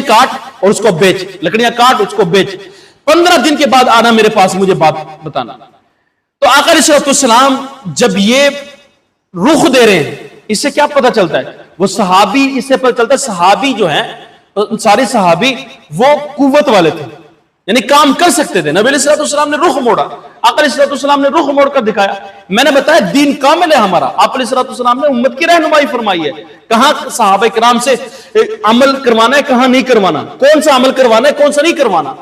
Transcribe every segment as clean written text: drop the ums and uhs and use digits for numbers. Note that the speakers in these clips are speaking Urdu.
کاٹ اور اس کو بیچ، لکڑیاں کاٹ اس کو بیچ، 15 دن کے بعد آنا میرے پاس، مجھے بات بتانا۔ تو آقا علیہ السلام جب یہ رخ دے رہے ہیں، اس سے کیا پتہ چلتا ہے؟ وہ صحابی، اس سے پتہ چلتا ہے صحابی جو ہیں، سارے صحابی وہ قوت والے تھے، یعنی کام کر سکتے تھے۔ نبی علیہ السلام نے رخ موڑا، آقا علیہ السلام نے رخ موڑ کر دکھایا۔ میں نے بتایا دین کامل ہے ہمارا، آپ علیہ السلام نے امت کی رہنمائی فرمائی ہے، کہاں صحابہ کرام سے عمل کروانا ہے، کہاں نہیں کروانا، کون سا عمل کروانا ہے، کون سا نہیں کروانا۔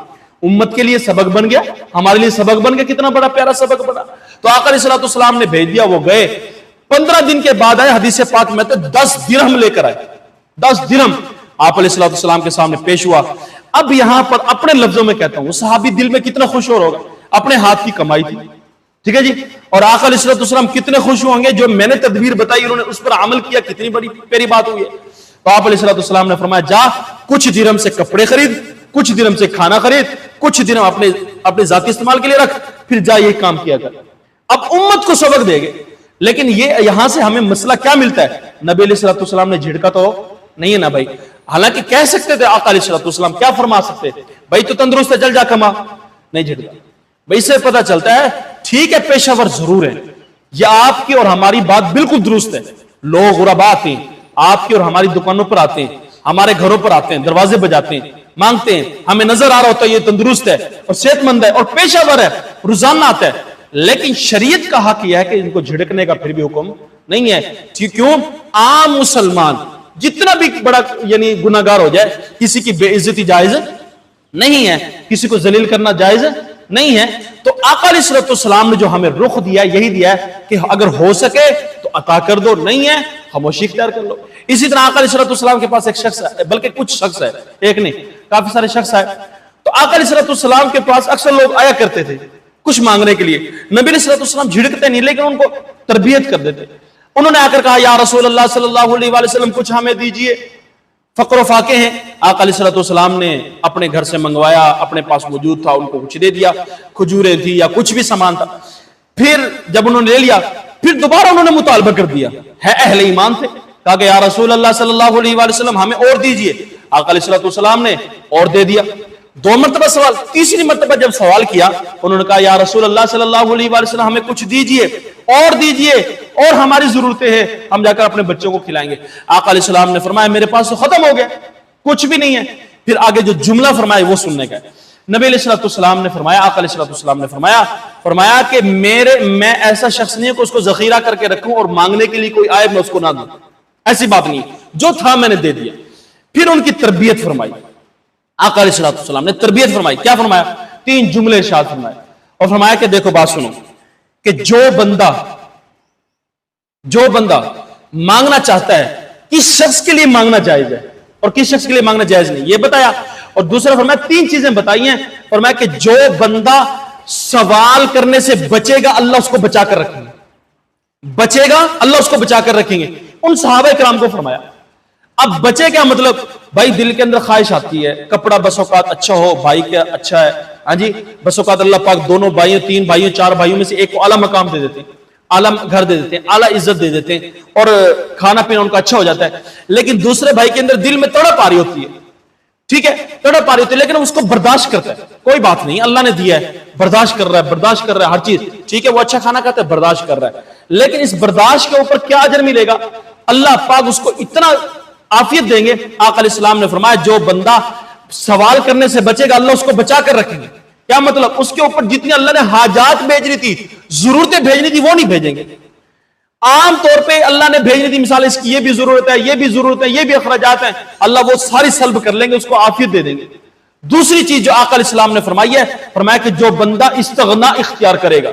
امت کے لیے سبق بن گیا، ہمارے لیے سبق بن گیا، کتنا بڑا پیارا سبق بنا۔ تو آقا علیہ السلام نے بھیج دیا، وہ گئے، 15 دن کے بعد آئے، حدیث پاک میں تو 10 درہم لے کر آئے، 10 درہم آپ علیہ السلام کے سامنے پیش ہوا۔ اب یہاں پر اپنے لفظوں میں کہتا ہوں، وہ صحابی دل میں کتنا خوش ہو ہوگا، اپنے ہاتھ کی کمائی تھی، ٹھیک ہے جی، اور آقا علیہ السلام کتنے خوش ہوں گے، جو میں نے تدبیر بتائی انہوں نے اس پر عمل کیا، کتنی بڑی پیاری بات ہوئی ہے۔ تو آپ علیہ السلام نے فرمایا جا کچھ درہم سے کپڑے خرید، کچھ درہم سے کھانا خرید، کچھ درہم اپنے ذاتی استعمال کے لیے رکھ، پھر جا یہ کام کیا کر۔ اب امت کو سبق دے گے، لیکن یہ یہاں سے ہمیں مسئلہ کیا ملتا ہے؟ نبی علیہ السلام نے جھڑکا تو نہیں ہے نا بھائی، حالانکہ کہہ سکتے تھے آقا علیہ السلام، کیا فرما سکتے تھے؟ بھائی تو تندرست ہے، چل جا کما، نہیں جھڑکا۔ بھائی اس سے پتہ چلتا ہے ٹھیک ہے پیشہ ور ضرور ہے، یہ آپ کی اور ہماری بات بالکل درست ہے، لوگ غربا آتے ہیں، آپ کی اور ہماری دکانوں پر آتے ہیں، ہمارے گھروں پر آتے ہیں، دروازے بجاتے ہیں، مانگتے ہیں، ہمیں نظر آ رہا ہوتا ہے یہ تندرست ہے اور صحت مند ہے اور پیشہ ور ہے، روزانہ آتا ہے، لیکن شریعت کا حق یہ ہے کہ ان کو جھڑکنے کا پھر بھی حکم نہیں ہے۔ کیوں؟ عام مسلمان جتنا بھی بڑا یعنی گناہگار ہو جائے، کسی کی بے عزتی جائز نہیں ہے، کسی کو ذلیل کرنا جائز نہیں ہے۔ تو آقا علیہ السلام نے جو ہمیں رخ دیا یہی دیا ہے کہ اگر ہو سکے تو عطا کر دو، نہیں ہے خاموشی اختیار کر لو۔ اسی طرح آقا علیہ السلام کے پاس ایک شخص ہے، بلکہ کچھ شخص ہے، ایک نہیں کافی سارے شخص ہے۔ تو آقا علیہ السلام کے پاس اکثر لوگ آیا کرتے تھے کچھ مانگنے کے لیے، نبی علیہ السلام جھڑکتے نہیں لیکن ان کو تربیت کر دیتے۔ انہوں نے آ کر کہا یا رسول اللہ صلی اللہ علیہ وآلہ وسلم کچھ ہمیں دیجئے، فقر و فاقے ہیں۔ آقا علیہ السلام نے اپنے گھر سے منگوایا، اپنے پاس موجود تھا، ان کو کچھ دے دیا، کھجوریں تھی یا کچھ بھی سامان تھا۔ پھر جب انہوں نے لے لیا، پھر دوبارہ انہوں نے مطالبہ کر دیا، ہے اہل ایمان تھے، کہا کہ یا رسول اللہ صلی اللہ علیہ وآلہ وسلم ہمیں اور دیجئے۔ آقا علیہ السلام نے اور دے دیا، 2 مرتبہ سوال، تیسری مرتبہ جب سوال کیا انہوں نے کہا یا رسول اللہ صلی اللہ علیہ وآلہ وسلم ہمیں کچھ دیجئے اور دیجئے، اور ہماری ضرورتیں ہیں، ہم جا کر اپنے بچوں کو کھلائیں گے۔ آقا علیہ السلام نے فرمایا میرے پاس تو ختم ہو گیا، کچھ بھی نہیں ہے۔ پھر آگے جو جملہ فرمایا وہ سننے کا ہے۔ نبی علیہ السلام نے فرمایا، آقا علیہ السلام نے فرمایا کہ میں ایسا شخص نہیں ہوں کہ اس کو ذخیرہ کر کے رکھوں اور مانگنے کے لیے کوئی آئے میں اس کو نہ دوں، ایسی بات نہیں، جو تھا میں نے دے دیا۔ پھر ان کی تربیت فرمائی، آقا علیہ السلام نے تربیت فرمائی، کیا فرمایا؟ 3 جملے ارشاد فرمائے اور فرمایا کہ دیکھو بات سنو، کہ جو بندہ مانگنا چاہتا ہے، کس شخص کے لیے مانگنا جائز ہے اور کس شخص کے لیے مانگنا جائز نہیں، یہ بتایا۔ اور دوسرا فرمایا 3 چیزیں بتائی ہیں، فرمایا کہ جو بندہ سوال کرنے سے بچے گا اللہ اس کو بچا کر رکھیں گے، بچے گا اللہ اس کو بچا کر رکھیں گے۔ ان صحابہ کرام کو فرمایا۔ اب بچے کیا مطلب؟ بھائی دل کے اندر خواہش آتی ہے، کپڑا بس اوقات اچھا ہو، بھائی کیا اچھا ہے، ہاں جی، بس اوقات اللہ پاک دونوں بھائیوں، 3 بھائیوں، 4 بھائیوں میں سے ایک کو اعلیٰ مقام دے دیتے ہیں، اعلیٰ گھر دے دیتے ہیں، اعلیٰ عزت دے دیتے ہیں، اور کھانا پینا ان کا اچھا ہو جاتا ہے، لیکن دوسرے بھائی کے اندر دل میں تڑپ آ رہی ہوتی ہے، ٹھیک ہے، تڑپ آ رہی ہوتی ہے، لیکن اس کو برداشت کرتا ہے، کوئی بات نہیں اللہ نے دیا ہے، برداشت کر رہا ہے ہر چیز، ٹھیک ہے، وہ اچھا کھانا کھاتا ہے، برداشت کر رہا ہے، لیکن اس برداشت کے اوپر کیا اجر ملے گا؟ اللہ پاک اس کو اتنا عافیت دیں گے۔ آقا علیہ السلام نے فرمایا جو بندہ سوال کرنے سے بچے گا اللہ اس کو بچا کر رکھیں گے۔ کیا مطلب؟ اس کے اوپر جتنی اللہ نے حاجات بھیجنی تھی، ضرورتیں بھیجنی تھی، وہ نہیں بھیجیں گے۔ عام طور پہ اللہ نے بھیجنی تھی، مثال اس کی یہ بھی ضرورت ہے، یہ بھی ضرورت ہے، یہ بھی اخراجات ہیں، اللہ وہ ساری سلب کر لیں گے، اس کو عافیت دے دیں گے۔ دوسری چیز جو آقا علیہ السلام نے فرمائی ہے، فرمایا کہ جو بندہ استغنا اختیار کرے گا،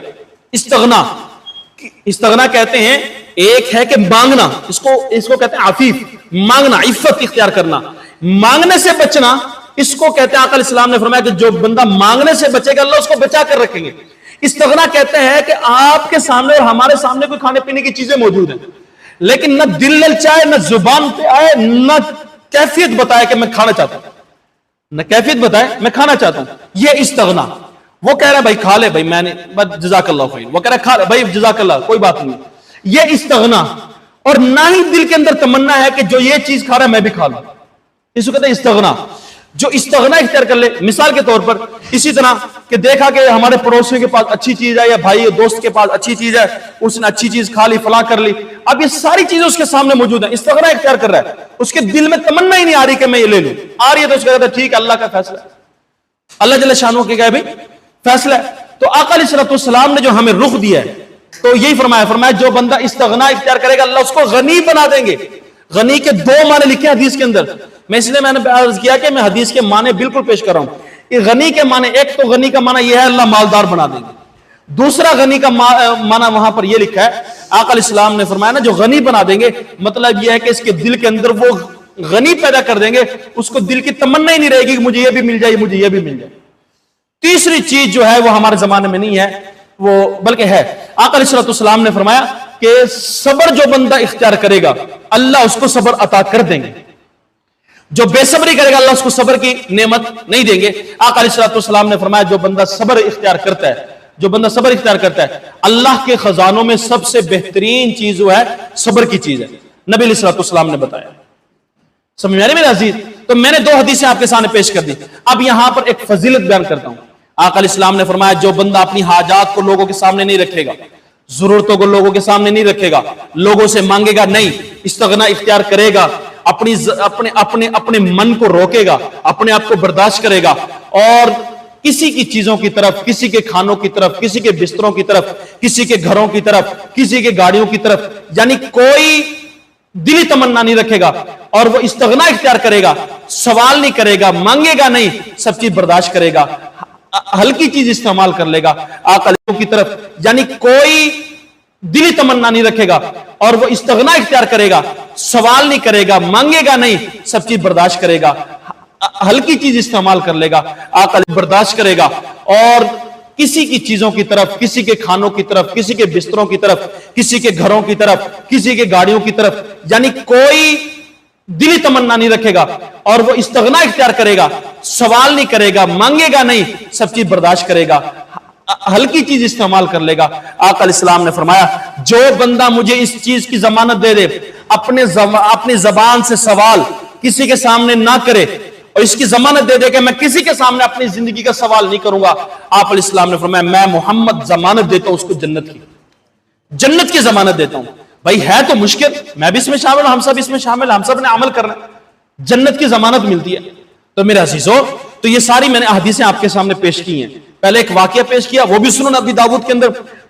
استغنا کہتے ہیں، ایک ہے کہ مانگنا، اس کو کہتے ہیں عفیف، مانگنا، عفت اختیار کرنا، مانگنے سے بچنا، اس کو کہتے ہیں آقا علیہ السلام نے فرمایا کہ جو بندہ مانگنے سے بچے گا اللہ اس کو بچا کر رکھیں گے۔ استغنا کہتے ہیں کہ آپ کے سامنے اور ہمارے سامنے کوئی کھانے پینے کی چیزیں موجود ہیں، لیکن نہ دل للچائے، نہ زبان پہ آئے، نہ کیفیت بتائے کہ میں کھانا چاہتا ہوں، نہ کیفیت بتائے میں کھانا چاہتا ہوں، یہ استغنا۔ وہ کہہ رہا ہے بھائی کھا لے، بھائی میں نے جزاک اللہ خیر، وہ کہہ رہا ہے کھا لے بھائی جزاک اللہ، کوئی بات نہیں، یہ استغنا۔ اور نہ ہی دل کے اندر تمنا ہے کہ جو یہ چیز کھا رہا ہے میں بھی کھا لوں، اس کو کہتے ہیں استغنا۔ جو استغنا اختیار کر لے. مثال کے طور پر اسی طرح کہ دیکھا کہ ہمارے پڑوسیوں کے پاس اچھی چیز ہے یا بھائی دوست کے پاس اچھی چیز ہے, اس نے اچھی چیز کھا لی, فلاں کر لی, اب یہ ساری چیزیں اس کے سامنے موجود ہیں, استغنا اختیار کر رہا ہے, اس کے دل میں تمنا ہی نہیں آ رہی کہ میں یہ لے لوں, آ رہی ہے تو اس کہتا ہے ٹھیک ہے اللہ کا فیصلہ ہے, اللہ جل شانہ کے کہے بھائی فیصلہ ہے. تو آقا علیہ الصلوۃ والسلام نے جو ہمیں رخ دیا ہے تو یہی فرمایا جو بندہ استغنا اختیار کرے گا اللہ اس کو غنی بنا دیں گے. غنی کے دو معنی لکھے حدیث کے اندر, میں اس لیے میں نے عرض کیا کہ میں حدیث کے معنی بالکل پیش کر رہا ہوں. یہ غنی کے معنی, ایک تو غنی کا معنی یہ ہے اللہ مالدار بنا دیں گے, دوسرا غنی کا معنی وہاں پر یہ لکھا ہے آقا علیہ السلام نے فرمایا نا جو غنی بنا دیں گے, مطلب یہ ہے کہ اس کے دل کے اندر وہ غنی پیدا کر دیں گے, اس کو دل کی تمنا ہی نہیں رہے گی کہ مجھے یہ بھی مل جائے, مجھے یہ بھی مل جائے. تیسری چیز جو ہے وہ ہمارے زمانے میں نہیں ہے, وہ بلکہ ہے. آقا علیہ السلام نے فرمایا کہ صبر جو بندہ اختیار کرے گا اللہ اس کو صبر عطا کر دیں گے, جو بے صبری کرے گا اللہ اس کو صبر کی نعمت نہیں دیں گے. آقا علیہ السلام نے فرمایا جو بندہ صبر اختیار کرتا ہے, جو بندہ صبر اختیار کرتا ہے, اللہ کے خزانوں میں سب سے بہترین چیز جو ہے صبر کی چیز ہے, نبی علیہ السلام نے بتایا. سمجھ میں آ رہی میرے عزیز؟ تو میں نے دو حدیثیں آپ کے سامنے پیش کر دی. اب یہاں پر ایک فضیلت بیان کرتا ہوں. آقا علیہ السلام نے فرمایا جو بندہ اپنی حاجات کو لوگوں کے سامنے نہیں رکھے گا, ضرورتوں کو لوگوں کے سامنے نہیں رکھے گا, لوگوں سے مانگے گا نہیں, استغنا اختیار کرے گا, اپنے من کو روکے گا, اپنے آپ کو برداشت کرے گا, اور کسی کی چیزوں کی طرف, کسی کے کھانوں کی طرف, کسی کے بستروں کی طرف, کسی کے گھروں کی طرف, کسی کے گاڑیوں کی طرف, یعنی کوئی دلی تمنا نہیں رکھے گا, اور وہ استغنا اختیار کرے گا, سوال نہیں کرے گا, مانگے گا نہیں, سب چیز برداشت کرے گا, ہلکی چیز استعمال کر لے گا آقا کی طرف, یعنی کوئی دلی تمنا نہیں رکھے گا, اور وہ استغنا اختیار کرے گا, سوال نہیں کرے گا, مانگے گا نہیں, سب چیز برداشت کرے گا, ہلکی چیز استعمال کر لے گا, آقا برداشت کرے گا, اور کسی کی چیزوں کی طرف, کسی کے کھانوں کی طرف, کسی کے بستروں کی طرف, کسی کے گھروں کی طرف, کسی کے گاڑیوں کی طرف, یعنی کوئی دلی تمنا نہیں رکھے گا, اور وہ استغنا اختیار کرے گا, سوال نہیں کرے گا, مانگے گا نہیں, سب چیز برداشت کرے گا, ہلکی چیز استعمال کر لے گا. آقا علیہ السلام نے فرمایا جو بندہ مجھے اس چیز کی ضمانت دے دے, اپنی زبان سے سوال کسی کے سامنے نہ کرے, اور اس کی ضمانت دے دے کہ میں کسی کے سامنے اپنی زندگی کا سوال نہیں کروں گا, آپ علیہ السلام نے فرمایا میں محمد ضمانت دیتا ہوں اس کو جنت کی ضمانت دیتا ہوں. بھائی ہے تو مشکل, میں بھی اس میں شامل ہوں, ہم سب اس میں شامل ہیں, ہم سب نے عمل کرنا ہے, جنت کی ضمانت ملتی ہے. تو میرے عزیزو, تو یہ ساری میں نے حدیثیں آپ کے سامنے پیش کی ہیں. پہلے ایک واقعہ پیش کیا, وہ بھی سنن ابی داؤد کے اندر.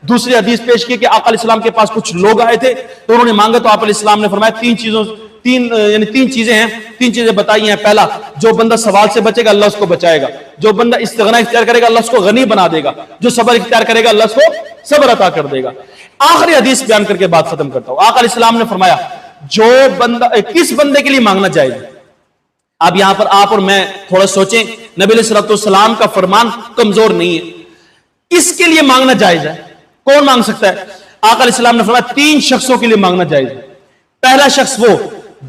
دوسری حدیث پیش کی کہ آقا علیہ السلام کے پاس کچھ لوگ آئے تھے تو انہوں نے مانگا, تو آپ علیہ السلام نے فرمایا تین چیزیں ہیں, تین چیزیں بتائی ہیں. پہلا, جو بندہ سوال سے بچے گا اللہ اس کو بچائے گا, جو بندہ استغنا اختیار کرے گا اللہ اس کو غنی بنا دے گا, جو صبر اختیار کرے گا اللہ اس کو صبر عطا کر دے گا. آخری حدیث بیان کر کے بات ختم کرتا ہوں. آقا علیہ السلام نے فرمایا جو بندہ, کس بندے کے لیے مانگنا جائز ہے؟ اب یہاں پر آپ اور میں تھوڑا سوچیں, نبی علیہ السلام کا فرمان کمزور نہیں ہے, اس کے لیے مانگنا جائز ہے. کون مانگ سکتا ہے؟ آقا علیہ السلام نے فرمایا تین شخصوں کے لیے مانگنا جائز ہے. پہلا شخص وہ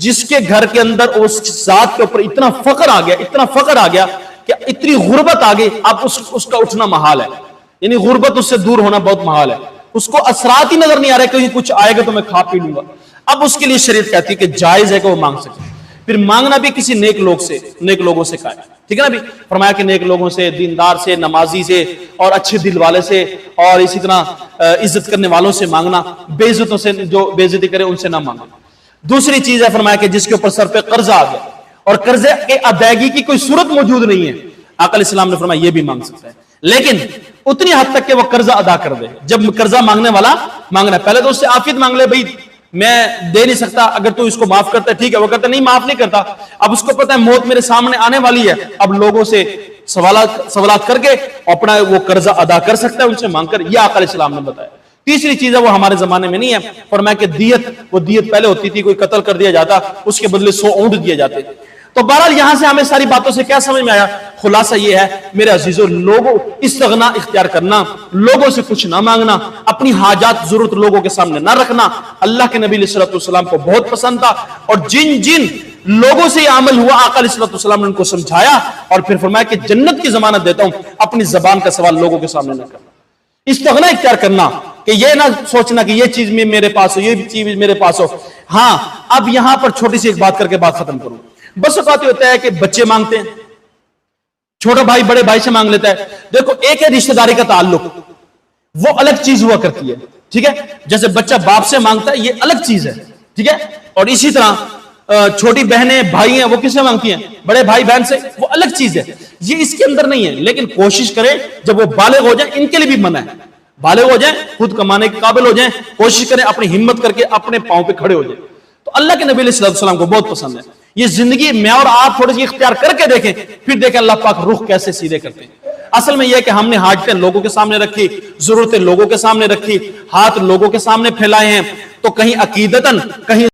جس کے گھر کے اندر اس ذات کے اوپر اتنا فقر آ گیا کہ اتنی غربت آ گئی, اب اس کا اٹھنا محال ہے, یعنی غربت اس سے دور ہونا بہت محال ہے. اس کو اثرات ہی نظر نہیں آ رہے کہ کچھ آئے گا تو میں کھا پی لوں گا. اب اس کے لیے شریعت کہتی ہے کہ جائز ہے کہ وہ مانگ سکے. پھر مانگنا بھی کسی نیک لوگوں سے کہا ہے, ٹھیک ہے نا بھی, فرمایا کہ نیک لوگوں سے, دیندار سے, نمازی سے, اور اچھے دل والے سے, اور اسی طرح عزت کرنے والوں سے مانگنا, بے عزتوں سے جو بے عزتی کرے ان سے نہ مانگنا. دوسری چیز ہے فرمایا کہ جس کے اوپر سر پہ قرضہ آ گیا اور قرضے کے ادائیگی کی کوئی صورت موجود نہیں ہے, آقا علیہ السلام نے فرمایا یہ بھی مانگ سکتا ہے, لیکن اتنی حد تک کہ وہ قرضہ ادا کر دے. جب قرضہ مانگنے والا مانگنا ہے, پہلے تو اس سے عافیت مانگ لے, بھائی میں دے نہیں سکتا, اگر تو اس کو معاف کرتا ہے ٹھیک ہے, وہ کہتا ہے نہیں معاف نہیں کرتا, اب اس کو پتا ہے موت میرے سامنے آنے والی ہے, اب لوگوں سے سوالات کر کے اپنا وہ قرضہ ادا کر سکتا ہے ان سے مانگ کر, یہ آقا علیہ السلام نے بتایا. تیسری چیز ہے وہ ہمارے زمانے میں نہیں ہے, فرمایا کہ دیت پہلے ہوتی تھی, کوئی قتل کر دیا جاتا اس کے بدلے 100 اونٹ دیے جاتے. تو بہرحال یہاں سے ہمیں ساری باتوں سے کیا سمجھ میں آیا؟ خلاصہ یہ ہے میرے عزیزو, لوگوں استغنا اختیار کرنا, لوگوں سے کچھ نہ مانگنا, اپنی حاجات ضرورت لوگوں کے سامنے نہ رکھنا, اللہ کے نبی علیہ السلام کو بہت پسند تھا, اور جن لوگوں سے یہ عمل ہوا آقا علیہ السلام نے ان کو سمجھایا, اور پھر فرمایا کہ جنت کی ضمانت دیتا ہوں, اپنی زبان کا سوال لوگوں کے سامنے نہ کرنا. استغنا اختیار کرنا کہ یہ نہ سوچنا کہ یہ چیز میرے پاس ہو, یہ چیز میرے پاس ہو. ہاں, اب یہاں پر چھوٹی سی ایک بات کر کے بات ختم کروں. بس اوقات ہوتا ہے کہ بچے مانگتے ہیں, چھوٹا بھائی بڑے بھائی سے مانگ لیتا ہے. دیکھو ایک ہے رشتہ داری کا تعلق, وہ الگ چیز ہوا کرتی ہے, ٹھیک ہے, جیسے بچہ باپ سے مانگتا ہے یہ الگ چیز ہے, ٹھیک ہے, اور اسی طرح چھوٹی بہنیں بھائی ہیں وہ کس سے مانگتی ہیں, بڑے بھائی بہن سے, وہ الگ چیز ہے, یہ اس کے اندر نہیں ہے. لیکن کوشش کریں جب وہ بالغ ہو جائیں, ان کے لیے بھی منع ہے, بالغ ہو جائیں, خود کمانے کے قابل ہو جائیں, کوشش کریں اپنی ہمت کر کے اپنے پاؤں پہ کھڑے ہو جائیں. تو اللہ کے نبی علیہ السلام کو بہت پسند ہے یہ زندگی. میں اور آپ تھوڑی سی اختیار کر کے دیکھیں, پھر دیکھیں اللہ پاک رخ کیسے سیدھے کرتے ہیں. اصل میں یہ ہے کہ ہم نے حاجتیں لوگوں کے سامنے رکھی, ضرورتیں لوگوں کے سامنے رکھی, ہاتھ لوگوں کے سامنے پھیلائے ہیں, تو کہیں عقیدتاً کہیں